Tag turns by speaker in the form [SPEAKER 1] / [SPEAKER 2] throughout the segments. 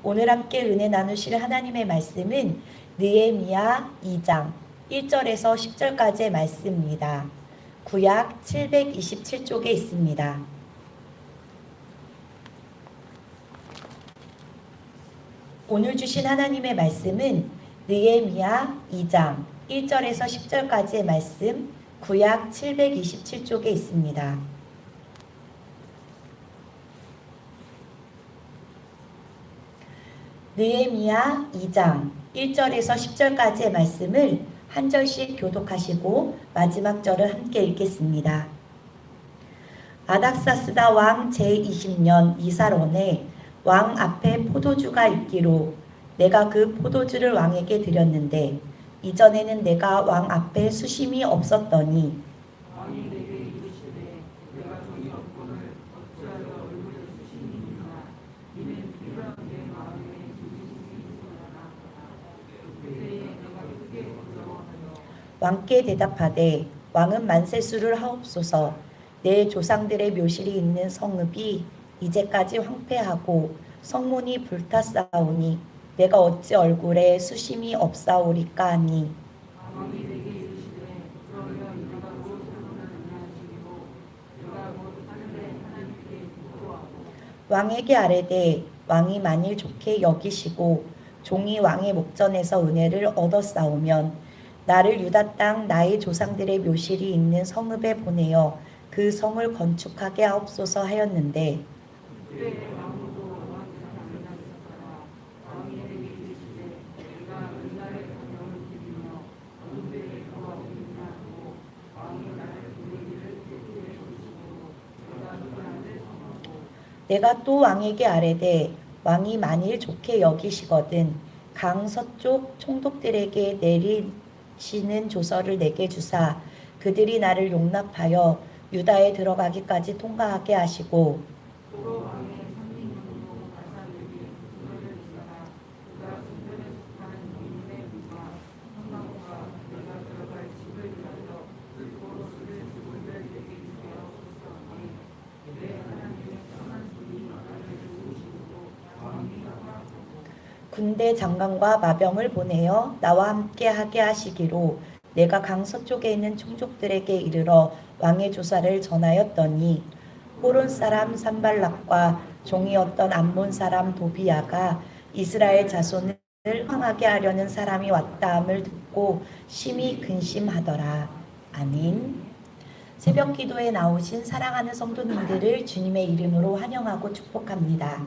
[SPEAKER 1] 오늘 함께 은혜 나누실 하나님의 말씀은 느헤미야 2장 1절에서 10절까지의 말씀입니다. 구약 727쪽에 있습니다. 오늘 주신 하나님의 말씀은 느헤미야 2장 1절에서 10절까지의 말씀, 구약 727쪽에 있습니다. 느헤미야 2장 1절에서 10절까지의 말씀을 한 절씩 교독하시고 마지막 절을 함께 읽겠습니다. 아닥사스다 왕 제20년 이살원에 왕 앞에 포도주가 있기로 내가 그 포도주를 왕에게 드렸는데 이전에는 내가 왕 앞에 수심이 없었더니
[SPEAKER 2] 왕이 내게 이르시되 내가 종이 없거늘 어찌하여 얼굴에 수심이 있나 이는 필요한 내 마음에 진심이 있으나 그때에 내가 크게 어려워하여
[SPEAKER 1] 왕께 대답하되 왕은 만세수를 하옵소서. 내 조상들의 묘실이 있는 성읍이 이제까지 황폐하고 성문이 불탔사오니 내가 어찌 얼굴에 수심이 없사오리까 하니
[SPEAKER 2] 왕이 내게 이르시되 그러면 내가 곧 하늘을 안내하시기로 내가 곧 하늘에 하나님께 기도하고
[SPEAKER 1] 왕에게 아뢰되 왕이 만일 좋게 여기시고 종이 왕의 목전에서 은혜를 얻었사오면 나를 유다 땅 나의 조상들의 묘실이 있는 성읍에 보내어 그 성을 건축하게 하옵소서 하였는데
[SPEAKER 2] 그때 아무도 왕께 답변하였으나 왕이 내게 이르시되 내가 은날의 강령을 드리며 어느 때에 그와 있느냐 하고 왕이 나를 보내기를 택해 주시고 내가 그들한테 청하고
[SPEAKER 1] 내가 또 왕에게 아뢰되 왕이 만일 좋게 여기시거든 강 서쪽 총독들에게 내리시는 조서를 내게 주사 그들이 나를 용납하여 유다에 들어가기까지 통과하게 하시고
[SPEAKER 2] 또 왕의 선민으로 가사들이 그들을 주사라 그가 순전에 속하는 이민의 무가 성막과 내가 들어갈 집을 위하여 늙고 술을 죽은들 내게 주게 하옵소서니 내 하나님의 선한 손이 나를 도우시고 왕이 나와
[SPEAKER 1] 군대 장관과 마병을 보내어 나와 함께 하게 하시기로 내가 강 서쪽에 있는 총족들에게 이르러 왕의 조사를 전하였더니 호론 사람 산발락과 종이었던 암몬 사람 도비야가 이스라엘 자손을 황하게 하려는 사람이 왔다함을 듣고 심히 근심하더라. 아멘. 새벽 기도에 나오신 사랑하는 성도님들을 주님의 이름으로 환영하고 축복합니다.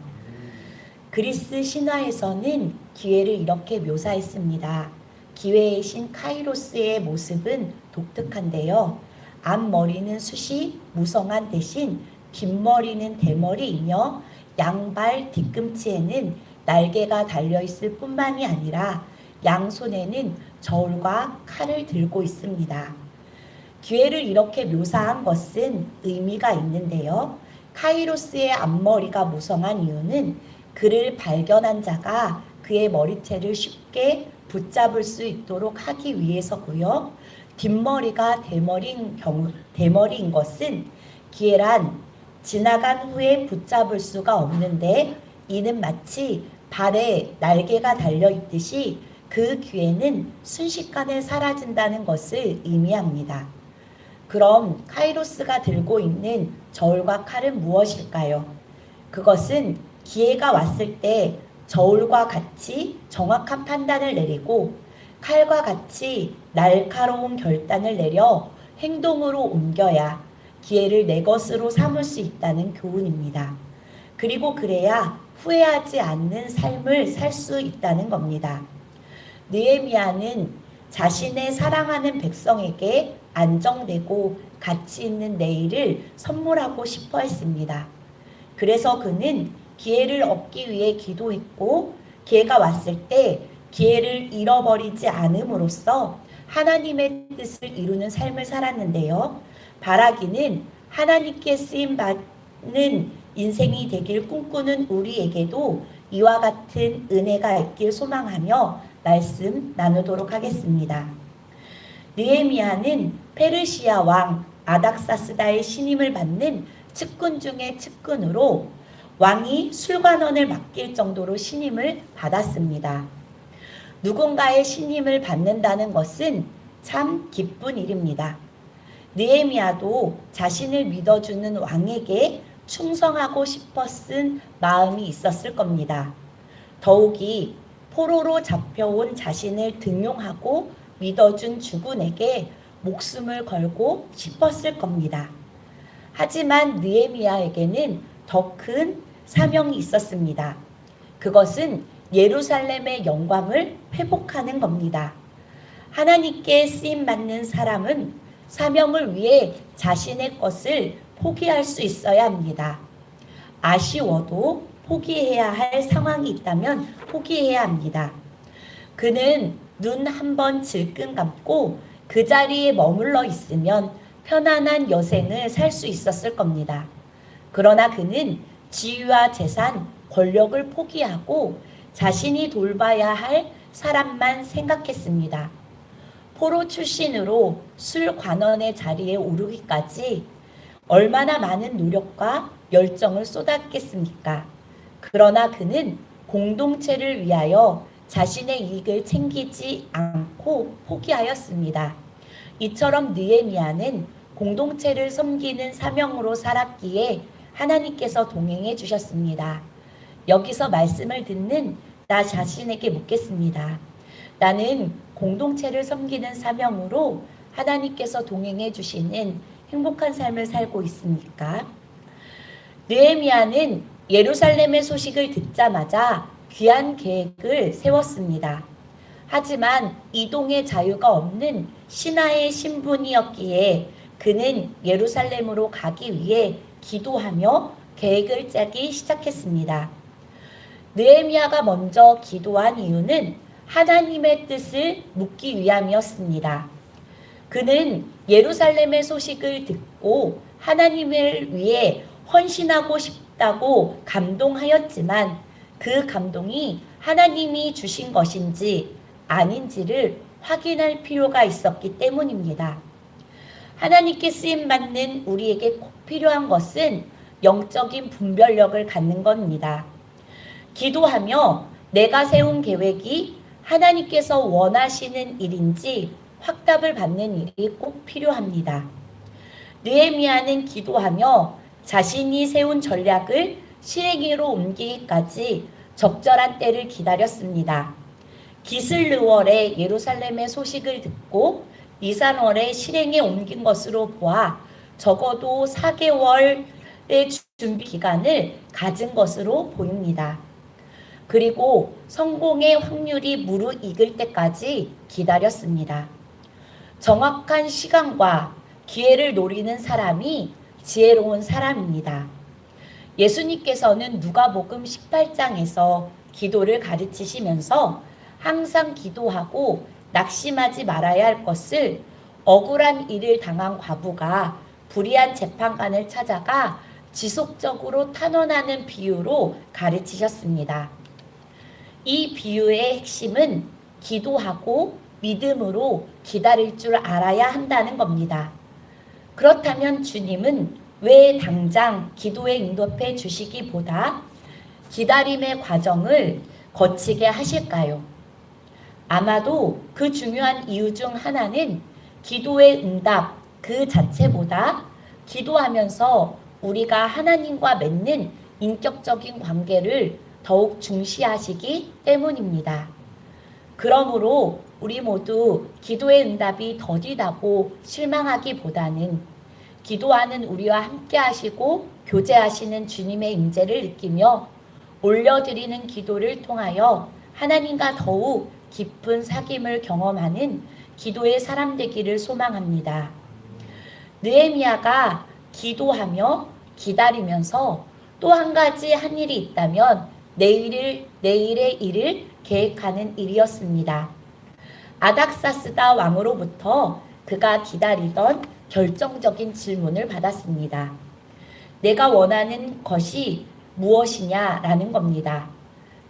[SPEAKER 1] 그리스 신화에서는 기회를 이렇게 묘사했습니다. 기회의 신 카이로스의 모습은 독특한데요. 앞머리는 숱이 무성한 대신 뒷머리는 대머리이며 양발 뒤꿈치에는 날개가 달려있을 뿐만이 아니라 양손에는 저울과 칼을 들고 있습니다. 기회를 이렇게 묘사한 것은 의미가 있는데요. 카이로스의 앞머리가 무성한 이유는 그를 발견한 자가 그의 머리채를 쉽게 붙잡을 수 있도록 하기 위해서고요. 뒷머리가 대머리인 것은 기회란 지나간 후에 붙잡을 수가 없는데 이는 마치 발에 날개가 달려있듯이 그 기회는 순식간에 사라진다는 것을 의미합니다. 그럼 카이로스가 들고 있는 저울과 칼은 무엇일까요? 그것은 기회가 왔을 때 저울과 같이 정확한 판단을 내리고 칼과 같이 날카로운 결단을 내려 행동으로 옮겨야 기회를 내 것으로 삼을 수 있다는 교훈입니다. 그리고 그래야 후회하지 않는 삶을 살 수 있다는 겁니다. 느헤미야는 자신의 사랑하는 백성에게 안정되고 가치 있는 내일을 선물하고 싶어 했습니다. 그래서 그는 기회를 얻기 위해 기도했고 기회가 왔을 때 기회를 잃어버리지 않음으로써 하나님의 뜻을 이루는 삶을 살았는데요. 바라기는 하나님께 쓰임받는 인생이 되길 꿈꾸는 우리에게도 이와 같은 은혜가 있길 소망하며 말씀 나누도록 하겠습니다. 느헤미야는 페르시아 왕 아닥사스다의 신임을 받는 측근 중의 측근으로 왕이 술관원을 맡길 정도로 신임을 받았습니다. 누군가의 신임을 받는다는 것은 참 기쁜 일입니다. 느헤미야도 자신을 믿어주는 왕에게 충성하고 싶었은 마음이 있었을 겁니다. 더욱이 포로로 잡혀온 자신을 등용하고 믿어준 주군에게 목숨을 걸고 싶었을 겁니다. 하지만 느헤미야에게는 더 큰 사명이 있었습니다. 그것은 예루살렘의 영광을 회복하는 겁니다. 하나님께 쓰임받는 사람은 사명을 위해 자신의 것을 포기할 수 있어야 합니다. 아쉬워도 포기해야 할 상황이 있다면 포기해야 합니다. 그는 눈 한 번 질끈 감고 그 자리에 머물러 있으면 편안한 여생을 살 수 있었을 겁니다. 그러나 그는 지위와 재산, 권력을 포기하고 자신이 돌봐야 할 사람만 생각했습니다. 포로 출신으로 술관원의 자리에 오르기까지 얼마나 많은 노력과 열정을 쏟았겠습니까? 그러나 그는 공동체를 위하여 자신의 이익을 챙기지 않고 포기하였습니다. 이처럼 느헤미야는 공동체를 섬기는 사명으로 살았기에 하나님께서 동행해 주셨습니다. 여기서 말씀을 듣는 나 자신에게 묻겠습니다. 나는 공동체를 섬기는 사명으로 하나님께서 동행해 주시는 행복한 삶을 살고 있습니까? 느헤미야는 예루살렘의 소식을 듣자마자 귀한 계획을 세웠습니다. 하지만 이동의 자유가 없는 신하의 신분이었기에 그는 예루살렘으로 가기 위해 기도하며 계획을 짜기 시작했습니다. 느헤미야가 먼저 기도한 이유는 하나님의 뜻을 묻기 위함이었습니다. 그는 예루살렘의 소식을 듣고 하나님을 위해 헌신하고 싶다고 감동하였지만 그 감동이 하나님이 주신 것인지 아닌지를 확인할 필요가 있었기 때문입니다. 하나님께 쓰임받는 우리에게 꼭 필요한 것은 영적인 분별력을 갖는 겁니다. 기도하며 내가 세운 계획이 하나님께서 원하시는 일인지 확답을 받는 일이 꼭 필요합니다. 느헤미야는 기도하며 자신이 세운 전략을 실행으로 옮기기까지 적절한 때를 기다렸습니다. 기슬르월에 예루살렘의 소식을 듣고 니산월에 실행에 옮긴 것으로 보아 적어도 4개월의 준비 기간을 가진 것으로 보입니다. 그리고 성공의 확률이 무르익을 때까지 기다렸습니다. 정확한 시간과 기회를 노리는 사람이 지혜로운 사람입니다. 예수님께서는 누가복음 18장에서 기도를 가르치시면서 항상 기도하고 낙심하지 말아야 할 것을 억울한 일을 당한 과부가 불의한 재판관을 찾아가 지속적으로 탄원하는 비유로 가르치셨습니다. 이 비유의 핵심은 기도하고 믿음으로 기다릴 줄 알아야 한다는 겁니다. 그렇다면 주님은 왜 당장 기도에 응답해 주시기보다 기다림의 과정을 거치게 하실까요? 아마도 그 중요한 이유 중 하나는 기도의 응답 그 자체보다 기도하면서 우리가 하나님과 맺는 인격적인 관계를 더욱 중시하시기 때문입니다. 그러므로 우리 모두 기도의 응답이 더디다고 실망하기보다는 기도하는 우리와 함께 하시고 교제하시는 주님의 임재를 느끼며 올려드리는 기도를 통하여 하나님과 더욱 깊은 사귐을 경험하는 기도의 사람 되기를 소망합니다. 느헤미야가 기도하며 기다리면서 또 한 가지 한 일이 있다면 내일의 일을 계획하는 일이었습니다. 아닥사스다 왕으로부터 그가 기다리던 결정적인 질문을 받았습니다. 내가 원하는 것이 무엇이냐라는 겁니다.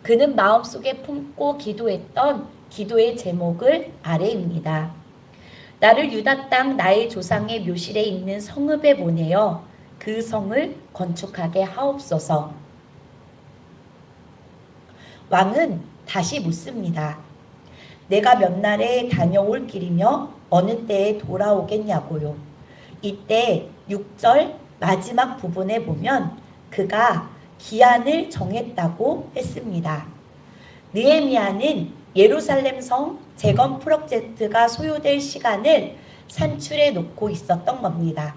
[SPEAKER 1] 그는 마음속에 품고 기도했던 기도의 제목을 아래입니다. 나를 유다 땅 나의 조상의 묘실에 있는 성읍에 보내어 그 성을 건축하게 하옵소서. 왕은 다시 묻습니다. 내가 몇 날에 다녀올 길이며 어느 때에 돌아오겠냐고요. 이때 6절 마지막 부분에 보면 그가 기한을 정했다고 했습니다. 느헤미야는 예루살렘 성 재건 프로젝트가 소요될 시간을 산출해 놓고 있었던 겁니다.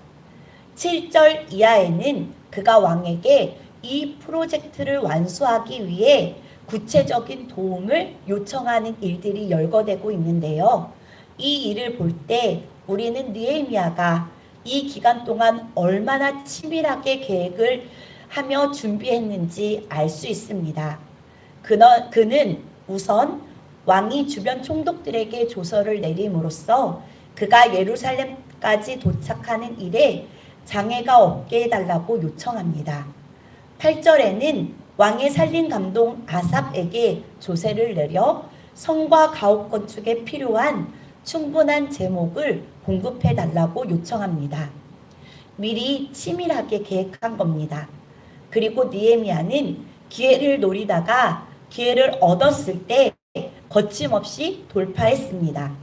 [SPEAKER 1] 7절 이하에는 그가 왕에게 이 프로젝트를 완수하기 위해 구체적인 도움을 요청하는 일들이 열거되고 있는데요. 이 일을 볼 때 우리는 느헤미야가 이 기간 동안 얼마나 치밀하게 계획을 하며 준비했는지 알 수 있습니다. 그는 우선 왕이 주변 총독들에게 조서를 내림으로써 그가 예루살렘까지 도착하는 일에 장애가 없게 해달라고 요청합니다. 8절에는 왕의 살림 감독 아삽에게 조세를 내려 성과 가옥 건축에 필요한 충분한 제목을 공급해 달라고 요청합니다. 미리 치밀하게 계획한 겁니다. 그리고 느헤미야는 기회를 노리다가 기회를 얻었을 때 거침없이 돌파했습니다.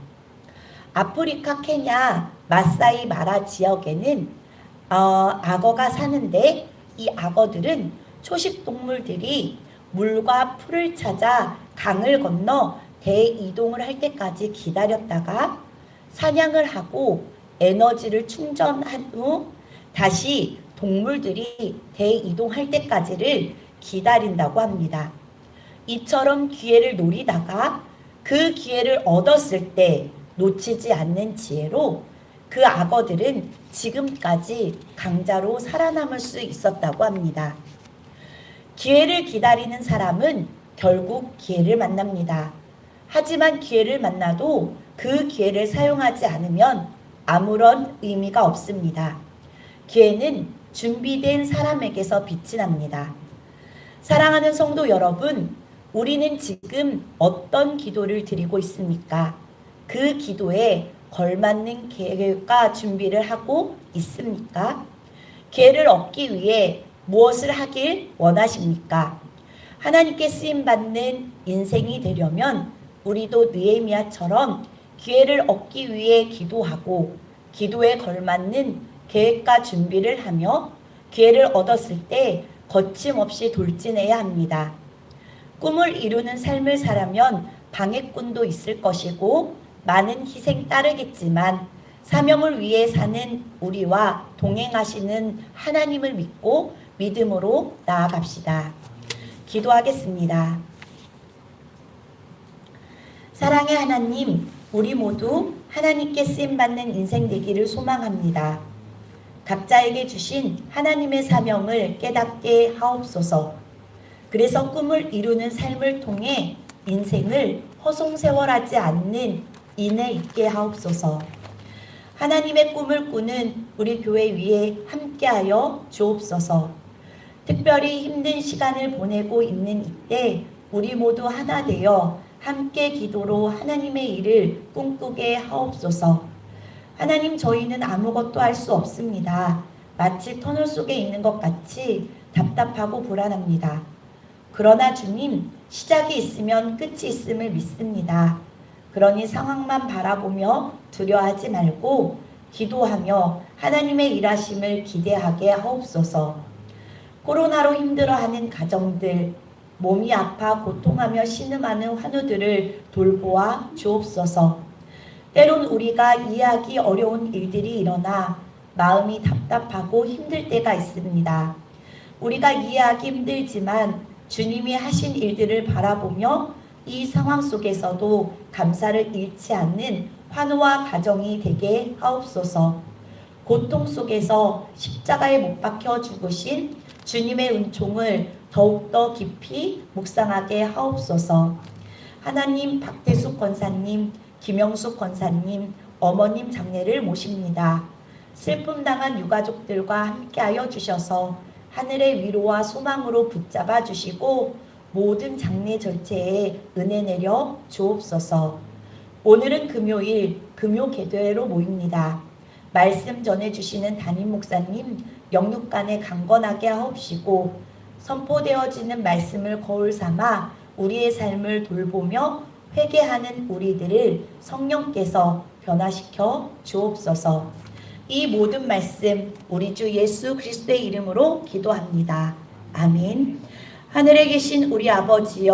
[SPEAKER 1] 아프리카 케냐 마사이 마라 지역에는 악어가 사는데 이 악어들은 초식 동물들이 물과 풀을 찾아 강을 건너 대이동을 할 때까지 기다렸다가 사냥을 하고 에너지를 충전한 후 다시 동물들이 대이동할 때까지를 기다린다고 합니다. 이처럼 기회를 노리다가 그 기회를 얻었을 때 놓치지 않는 지혜로 그 악어들은 지금까지 강자로 살아남을 수 있었다고 합니다. 기회를 기다리는 사람은 결국 기회를 만납니다. 하지만 기회를 만나도 그 기회를 사용하지 않으면 아무런 의미가 없습니다. 기회는 준비된 사람에게서 빛이 납니다. 사랑하는 성도 여러분, 우리는 지금 어떤 기도를 드리고 있습니까? 그 기도에 걸맞는 계획과 준비를 하고 있습니까? 기회를 얻기 위해 무엇을 하길 원하십니까? 하나님께 쓰임받는 인생이 되려면 우리도 느헤미야처럼 기회를 얻기 위해 기도하고 기도에 걸맞는 계획과 준비를 하며 기회를 얻었을 때 거침없이 돌진해야 합니다. 꿈을 이루는 삶을 살아면 방해꾼도 있을 것이고 많은 희생 따르겠지만 사명을 위해 사는 우리와 동행하시는 하나님을 믿고 믿음으로 나아갑시다. 기도하겠습니다. 사랑의 하나님, 우리 모두 하나님께 쓰임받는 인생 되기를 소망합니다. 각자에게 주신 하나님의 사명을 깨닫게 하옵소서. 그래서 꿈을 이루는 삶을 통해 인생을 허송세월하지 않는 인내 있게 하옵소서. 하나님의 꿈을 꾸는 우리 교회 위에 함께하여 주옵소서. 특별히 힘든 시간을 보내고 있는 이때 우리 모두 하나 되어 함께 기도로 하나님의 일을 꿈꾸게 하옵소서. 하나님, 저희는 아무것도 할 수 없습니다. 마치 터널 속에 있는 것 같이 답답하고 불안합니다. 그러나 주님, 시작이 있으면 끝이 있음을 믿습니다. 그러니 상황만 바라보며 두려워하지 말고 기도하며 하나님의 일하심을 기대하게 하옵소서. 코로나로 힘들어하는 가정들, 몸이 아파 고통하며 신음하는 환우들을 돌보아 주옵소서. 때론 우리가 이해하기 어려운 일들이 일어나 마음이 답답하고 힘들 때가 있습니다. 우리가 이해하기 힘들지만 주님이 하신 일들을 바라보며 이 상황 속에서도 감사를 잃지 않는 환호와 가정이 되게 하옵소서. 고통 속에서 십자가에 못 박혀 죽으신 주님의 은총을 더욱더 깊이 묵상하게 하옵소서. 하나님, 박대숙 권사님, 김영숙 권사님, 어머님 장례를 모십니다. 슬픔 당한 유가족들과 함께하여 주셔서 하늘의 위로와 소망으로 붙잡아 주시고 모든 장례 절차에 은혜 내려 주옵소서. 오늘은 금요일 금요 계도회로 모입니다. 말씀 전해주시는 담임 목사님 영육간에 강건하게 하옵시고 선포되어지는 말씀을 거울 삼아 우리의 삶을 돌보며 회개하는 우리들을 성령께서 변화시켜 주옵소서. 이 모든 말씀 우리 주 예수 그리스도의 이름으로 기도합니다. 아멘. 하늘에 계신 우리 아버지여,